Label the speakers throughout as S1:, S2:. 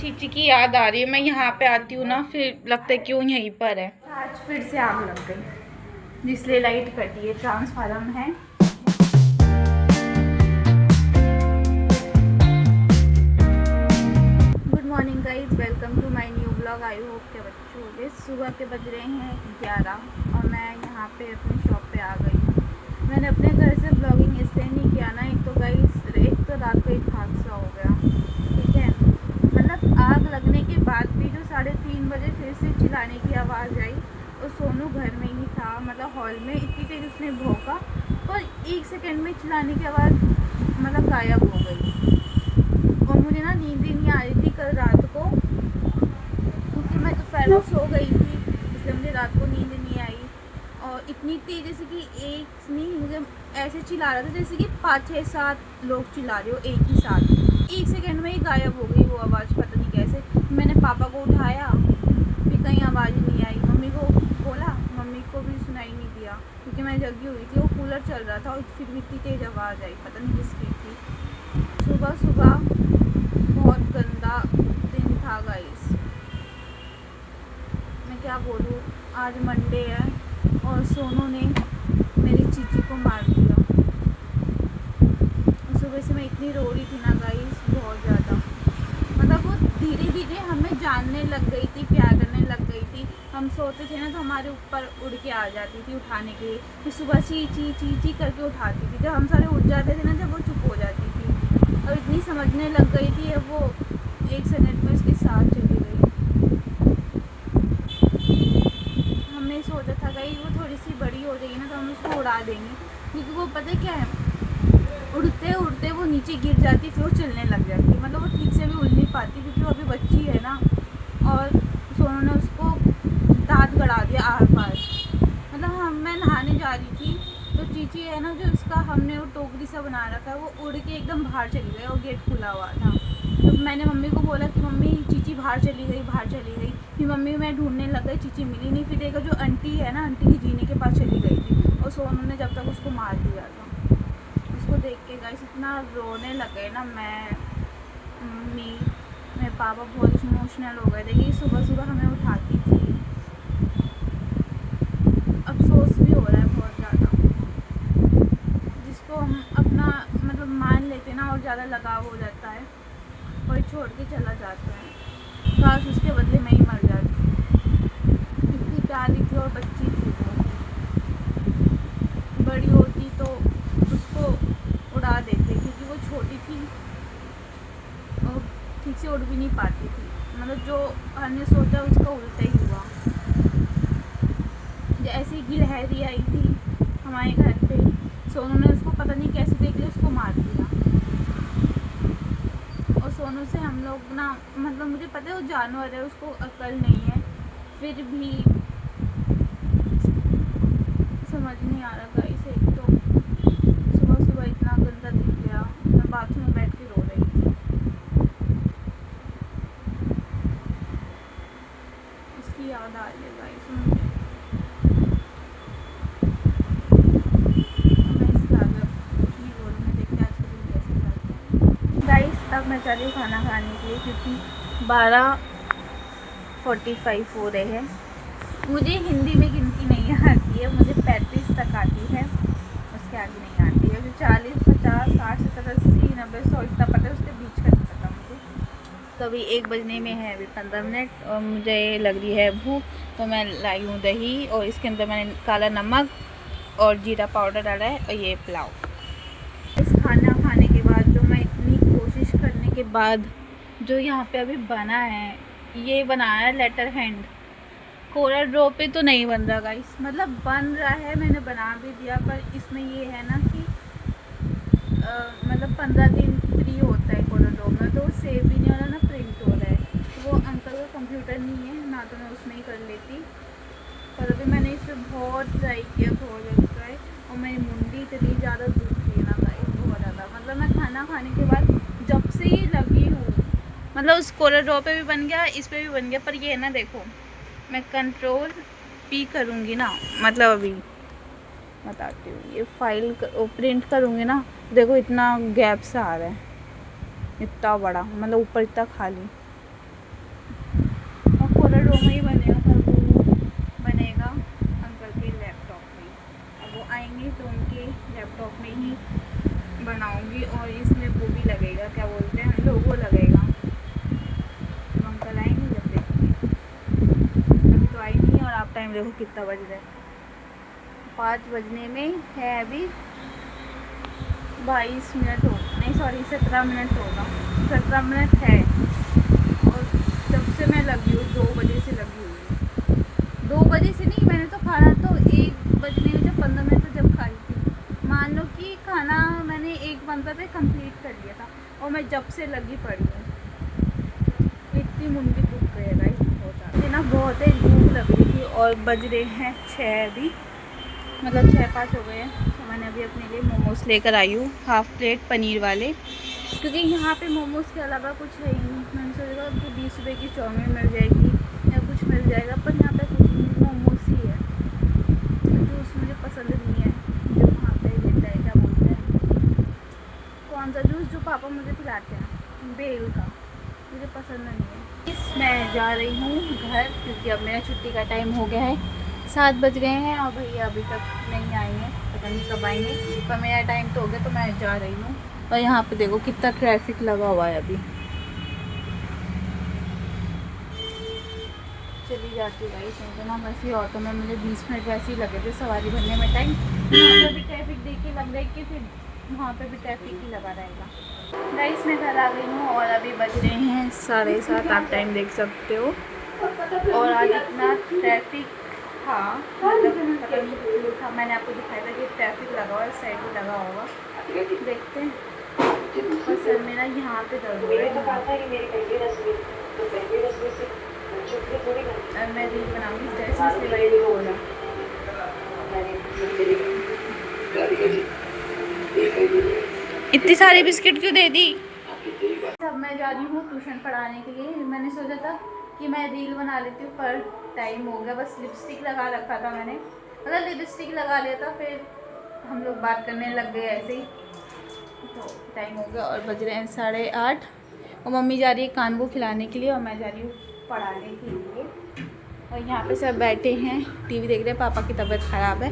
S1: चीची की याद आ रही है। मैं यहाँ पे आती हूँ ना, फिर लगता है क्यों यहीं पर है। आज फिर से आग लग गई, इसलिए लाइट कटी है। ट्रांसफार्मर है। Good morning guys, welcome to my new blog. I hope के बच्चों होंगे। सुबह के बज रहे हैं 11 और मैं यहाँ पे अपनी शॉप पे आ गई हूँ। मैंने अपने घर से ब्लॉगिंग इसलिए नहीं किया ना, एक तो गाइज एक तो रात को एक हादसा हो गया, ठीक है। मतलब आग लगने के बाद भी जो 3:30 बजे फिर से चिल्लाने की आवाज़ आई और सोनू घर में ही था, मतलब हॉल में। इतनी तेज उसने भौंका और 1 सेकंड में चिल्लाने की आवाज़ मतलब गायब हो गई। और मुझे ना नींद ही नहीं आ रही थी कल रात को, क्योंकि मैं दोपहर को सो गई थी, इसलिए मुझे रात को नींद नहीं आई। और इतनी तेज जैसे कि एक नहीं, मुझे ऐसे चिल्ला रहा था जैसे कि 5-6-7 लोग चिल्ला रहे हो एक ही साथ। 1 सेकंड में ही गायब हो गई वो आवाज़, पता नहीं कैसे। मैंने पापा को उठाया, फिर कहीं आवाज़ नहीं आई। मम्मी को बोला, मम्मी को भी सुनाई नहीं दिया, क्योंकि मैं जगी हुई थी। वो कूलर चल रहा था और फिर भी इतनी तेज़ आवाज़ आई, पता नहीं किसकी थी। सुबह सुबह बहुत गंदा दिन था गाइस। मैं क्या बोलूँ, आज मंडे है और सोनू ने मेरी चीची को मार दिया। सुबह से मैं इतनी रो रही थी ना गाइस, बहुत ज़्यादा। मतलब वो धीरे धीरे हमें जानने लग गई थी, प्यार करने लग गई थी। हम सोते थे ना तो हमारे ऊपर उड़ के आ जाती थी उठाने के लिए। फिर सुबह ची ची ची ची करके उठाती थी। जब हम सारे उठ जाते थे ना, जब वो चुप हो जाती थी। और इतनी समझने लग गई थी, अब वो 1 सेकंड में उसके साथ चली गई। हमने सोचा था गई वो थोड़ी सी बड़ी हो जाएगी ना तो हम उसको उड़ा देंगे, क्योंकि वो पता क्या है, उड़ते उड़ते वो नीचे गिर जाती, फिर वो चलने लग जाती। मतलब वो ठीक से भी उड़ नहीं पाती, क्योंकि वो अभी बच्ची है ना। और सोनू ने उसको दांत गड़ा दिया आर पार। मतलब मैं नहाने जा रही थी तो चीची है ना, जो उसका हमने वो टोकरी सा बना रखा है, वो उड़ के एकदम बाहर चली गई और गेट खुला हुआ था। तो मैंने मम्मी को बोला कि मम्मी चीची बाहर चली गई, बाहर चली गई। फिर मम्मी मैं ढूंढने लग गई, चीची मिली नहीं। फिर देखा जो आंटी है ना, आंटी की जीने के पास चली गई थी और सोनू ने जब तक उसको मार दिया था। उसको देख के गाइस इतना रोने लगे ना, मैं, मम्मी, मेरे पापा बहुत इमोशनल हो गए थे कि सुबह सुबह हमें उठाती थी। अफसोस भी हो रहा है बहुत ज़्यादा। जिसको हम अपना मतलब मान लेते ना और ज़्यादा लगाव हो जाता है, कोई छोड़ के चला जाता है। काश उसके बदले में ही मर जाती। इतनी प्यारी थी और बच्ची थी वो। बड़ी होती तो उसको उड़ा देते, क्योंकि वो छोटी थी और ठीक से उड़ भी नहीं पाती थी। मतलब जो हमने सोचा उसका उल्टा ही हुआ। ऐसी गिलहरी आई थी हमारे घर पे, सोनू ने उसको पता नहीं कैसे देख लिया, उसको मार दिया। और सोनू से हम लोग ना, मतलब मुझे पता है वो जानवर है, उसको अक्ल नहीं है, फिर भी समझ नहीं आ रहा गाइस। एक तो सुबह सुबह इतना गंदा दिख गया, मैं बाथरूम में बैठ के रो रही थी। इसकी याद आ रही है गाइस मुझे। मैं इसके आगे कुछ नहीं बोलूँगी, देखते आज के दिन कैसे जाते हैं गाइस। अब मैं चल रही हूँ खाना खाने के लिए, क्योंकि 12:45 हो रहे हैं। मुझे हिंदी में गिनती नहीं आती है, मुझे 35 तक आती है, उसके आगे नहीं आती है। जो 40, 50, 60, 70, 80, 90, 100 इतना पता है, उसके बीच का नहीं पता मुझे। तो अभी 1 बजने में है, अभी 15 मिनट, और मुझे लग रही है भूख। तो मैं लाई हूँ दही और इसके अंदर मैंने काला नमक और जीरा पाउडर डाला है, और ये पुलाव। इस खाना खाने के बाद जो मैं इतनी कोशिश करने के बाद जो यहाँ पे अभी बना है, ये बनाया है लेटर हैंड। कोरल ड्रॉ पे तो नहीं बन रहा गाइस, मतलब बन रहा है, मैंने बना भी दिया, पर इसमें ये है ना कि मतलब 15 दिन फ्री होता है कोरल ड्रॉ में, तो सेव भी नहीं हो रहा ना प्रिंट हो रहा है। तो वो अंकल का कंप्यूटर नहीं है ना, तो मैं उसमें ही कर लेती। पर अभी मैंने इस पर बहुत ट्राई किया, बहुत ज़्यादा ट्राई। और मेरी मुंडी इतनी ज़्यादा दुखी है ना गाइस, बहुत ज़्यादा। मतलब मैं खाना खाने के बाद जब से ही लगी हूँ, मतलब उस कोरल ड्रॉ पे भी बन गया, इस पर भी बन गया। पर ये है ना, देखो मैं कंट्रोल पी करूँगी ना, मतलब अभी बताती हूँ, ये फाइल प्रिंट करूँगी ना, देखो इतना गैप सा आ रहा है, इतना बड़ा, मतलब ऊपर इतना खाली। प्रोमो ही बनेगा, पर वो बनेगा अंकल के लैपटॉप में। अब वो आएंगे तो उनके लैपटॉप में ही बनाऊंगी, और इसमें वो भी लगेगा, क्या बोलते हैं, लोगो लगेगा। तो अंकल आएंगे जब देखेंगे। अभी तो आई नहीं, और आप टाइम देखो कितना बज रहा है, 5 बजने में है अभी 22 मिनट हो, नहीं सॉरी 17 मिनट होगा, 17 मिनट है। और जब से मैं लगी हूँ 2 बजे से लगी हुई हूँ। 2 बजे से नहीं, मैंने तो खाना तो 1 बजने में जब 15 मिनट तो जब खाई थी, मान लो कि खाना मैंने 1 पे कंप्लीट कर लिया था, और मैं जब से लगी पड़ी हूँ। इतनी मुंडी दुख गई है बहुत ज़्यादा, ना बहुत ही भूख लग रही थी। और बज रहे हैं 6 अभी, मतलब 6-5 हो गए हैं। तो मैंने अभी अपने लिए मोमोज़ लेकर आई हूँ, हाफ़ प्लेट पनीर वाले, क्योंकि यहाँ पे मोमोज़ के अलावा कुछ है ही नहीं। मैंने सोचा कि 20 रुपये की चाउमीन मिल जाएगी या कुछ मिल जाएगा, पर यहाँ पे कुछ नहीं, मोमोज़ ही है। जूस मुझे पसंद नहीं है, जो वहाँ पे मिलता है, क्या बोलते हैं, कौन सा जूस जो पापा मुझे पिलाते हैं, बेल का, मुझे पसंद नहीं है। मैं जा रही हूँ घर, क्योंकि अब मेरा छुट्टी का टाइम हो गया है। 7 बज गए हैं और भैया अभी तक नहीं आए हैं, पता नहीं कब आएंगे, पर मेरा टाइम तो हो गया, तो मैं जा रही हूँ। और यहाँ पे देखो कितना ट्रैफिक लगा हुआ है अभी। चली जाती हूँ गाइस, नहीं तो ना वैसे ऑटो में मुझे 20 मिनट वैसे ही लगे थे सवारी भरने में टाइम। यहाँ पर भी ट्रैफिक देख के लग रहा है कि फिर वहाँ पे भी ट्रैफिक ही लगा रहेगा। गाइस मैं घर आ गई हूँ, और अभी बज रहे हैं 7:30, आप टाइम देख सकते हो। और आज इतना ट्रैफिक था, मतलब पता नहीं क्यों था, मैंने आपको दिखाया था कि ट्रैफिक लगा हुआ है, साइड में लगा होगा, देखते हैं। और सर मेरा यहाँ पे दर्द हो रहा है, मैं रील बनाऊँगी ड्रेस में सिलाई भी बोला। इतनी सारी बिस्किट क्यों दे दी? अब मैं जा रही हूँ ट्यूशन पढ़ाने के लिए। मैंने सोचा था कि मैं रील बना लेती हूँ, पर टाइम हो गया, बस लिपस्टिक लगा रखा था मैंने, मतलब लिपस्टिक लगा लिया था, फिर हम लोग बात करने लग गए ऐसे ही, तो टाइम हो गया। और बज रहे हैं 8:30, और मम्मी जा रही है कान को खिलाने के लिए, और मैं जा रही हूँ पढ़ाने के लिए। और यहाँ पे सब बैठे हैं, टीवी देख रहे हैं, पापा की तबीयत ख़राब है,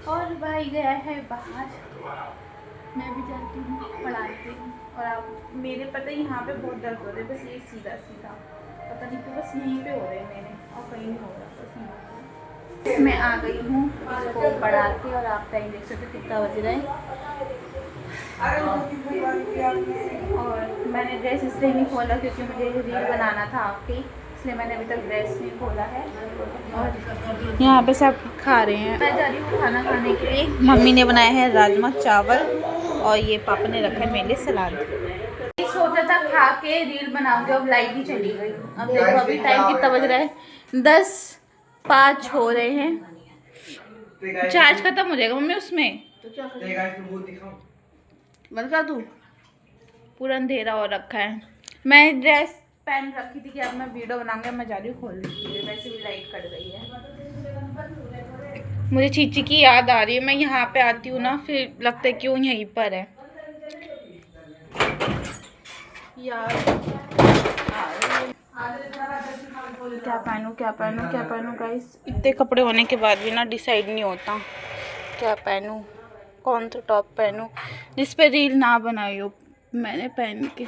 S1: और भाई गया है बाहर, मैं भी जाती हूँ पढ़ाती हूँ। और आप मेरे पता ही यहाँ पे बहुत दर्द हो रहे हैं, बस ये सीधा सीधा, पता नहीं क्यों, बस यहीं पे हो रहे हैं मेरे, और कहीं नहीं हो रहा, बस यहीं पे। मैं आ गई हूँ इसको पढ़ा के, और आप टाइम देख सकते कितना बज रहा है। और मैंने ड्रेस इसलिए नहीं खोला क्योंकि मुझे रील बनाना था आपकी, इसलिए मैंने अभी तक ड्रेस नहीं खोला है। और यहाँ पे सब खा रहे हैं, मैं जा रही हूँ खाना खाने के लिए। मम्मी ने बनाया है राजमा चावल, और ये पापा ने रखा है मेरे लिए सलाद। सोचा था खा के रील बनाऊंगी, अब लाइट ही चली गई। अब देखो अभी टाइम कितना बज रहा है, 10:05 हो रहे हैं। चार्ज खत्म हो जाएगा मम्मी उसमें, तो क्या करें, बंद कर दूँ, पूरा अंधेरा हो रखा है। मैं ड्रेस पहन रखी थी कि अब मैं वीडियो बनाऊंगा, मैं जा रही हूँ खोलने के लिए, वैसे भी लाइट कट गई है। मुझे चीची की याद आ रही है, मैं यहाँ पे आती हूँ ना, फिर लगता है क्यों यहीं पर है यार। क्या पहनूं गाइस, इतने कपड़े होने के बाद भी ना डिसाइड नहीं होता क्या पहनूं, कौन सा टॉप पहनूं जिस पे रील ना बनाई हो मैंने पहन के।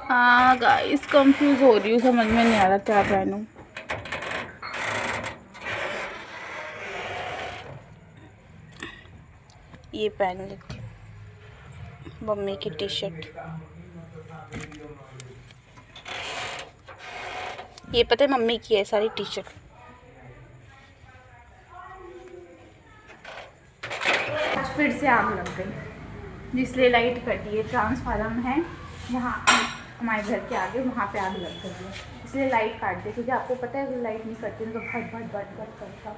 S1: हाँ गाइस कंफ्यूज हो रही हूँ, समझ में नहीं आ रहा क्या पहनूं। ये पहन लेती हूँ, मम्मी की टी शर्ट। ये पता है मम्मी की है सारी टी शर्ट। फिर से आग लग गई, इसलिए लाइट कटी है। ट्रांसफार्मर है यहाँ हमारे घर के आगे, वहाँ पे आग लग गई है, इसलिए लाइट काट दी। क्योंकि आपको पता है अगर लाइट नहीं कटती तो भट भट भट भट करता।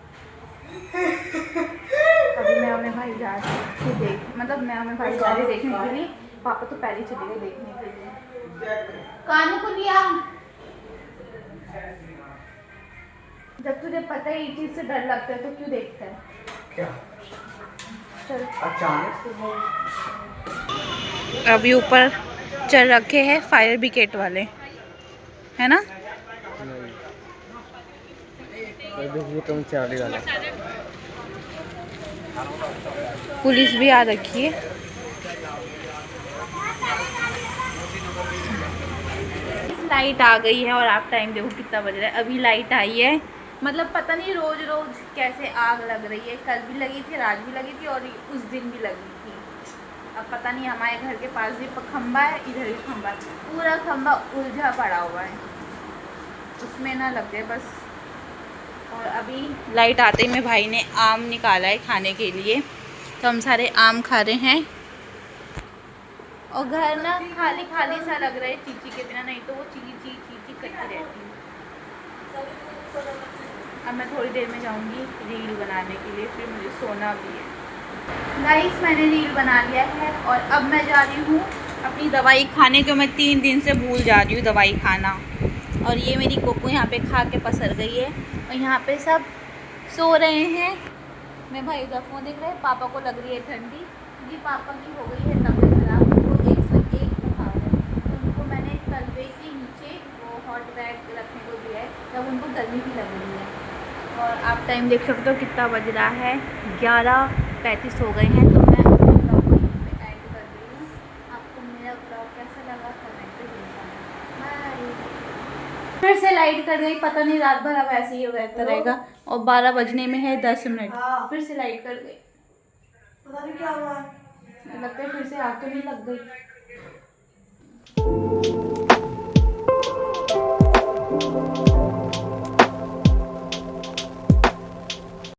S1: अभी मैं अपने भाई जा रही देख, मतलब मैं अपने भाई जा रही देखने के लिए, पापा तो पहले चले गए देखने के लिए। कानू को लिया, जब तुझे पता है ये चीज़ से डर लगता है तो क्यों देखता है? क्या चल
S2: अचानक
S1: अभी ऊपर चढ़ रखे हैं फायर ब्रिगेड वाले, है ना?
S2: देखिए तुम चार्ली वाला
S1: पुलिस भी आ रखी है। लाइट आ गई है और आप टाइम देखो कितना बज रहा है, अभी लाइट आई है। मतलब पता नहीं रोज रोज कैसे आग लग रही है, कल भी लगी थी, रात भी लगी थी और उस दिन भी लगी थी। अब पता नहीं, हमारे घर के पास भी खंबा है, इधर भी खंबा है, पूरा खंबा उलझा पड़ा हुआ है, उसमें ना लग जाए बस। और अभी लाइट आते ही मेरे भाई ने आम निकाला है खाने के लिए, तो हम सारे आम खा रहे हैं। और घर ना खाली खाली सा लग रहा है चीची के बिना, नहीं तो वो चीची चीची करती रहती है। अब मैं थोड़ी देर में जाऊंगी रील बनाने के लिए, फिर मुझे सोना भी है। गाइस मैंने रील बना लिया है और अब मैं जा रही हूँ अपनी दवाई खाने, जो मैं 3 दिन से भूल जा रही हूँ दवाई खाना। और ये मेरी कोको यहाँ पे खा के पसर गई है और यहाँ पे सब सो रहे हैं। मेरे भाई का फ़ोन देख रहे हैं, पापा को लग रही है ठंडी, जी पापा की हो गई है तबीयत खराब, उनको 101 बुखार है। तो उनको मैंने तलवे के नीचे वो हॉट बैग रखने को दिया है, तब उनको गर्मी भी लग रही है। और आप टाइम देख सकते हो कितना बज रहा है, 11:35 हो गए हैं। तो मैं अपने ब्लॉग को यहीं पे एंड कर रही हूँ। आपको मेरा ब्लॉग कैसा लगा कमेंट पे बताना। बाय। फिर से लाइट कट गई, पता नहीं रात भर अब ऐसे ही रहता रहेगा। और 12 बजने में है 10 मिनट, फिर से लाइट कट गई, पता नहीं क्या हुआ, लगता है फिर से आग तो नहीं लग गई।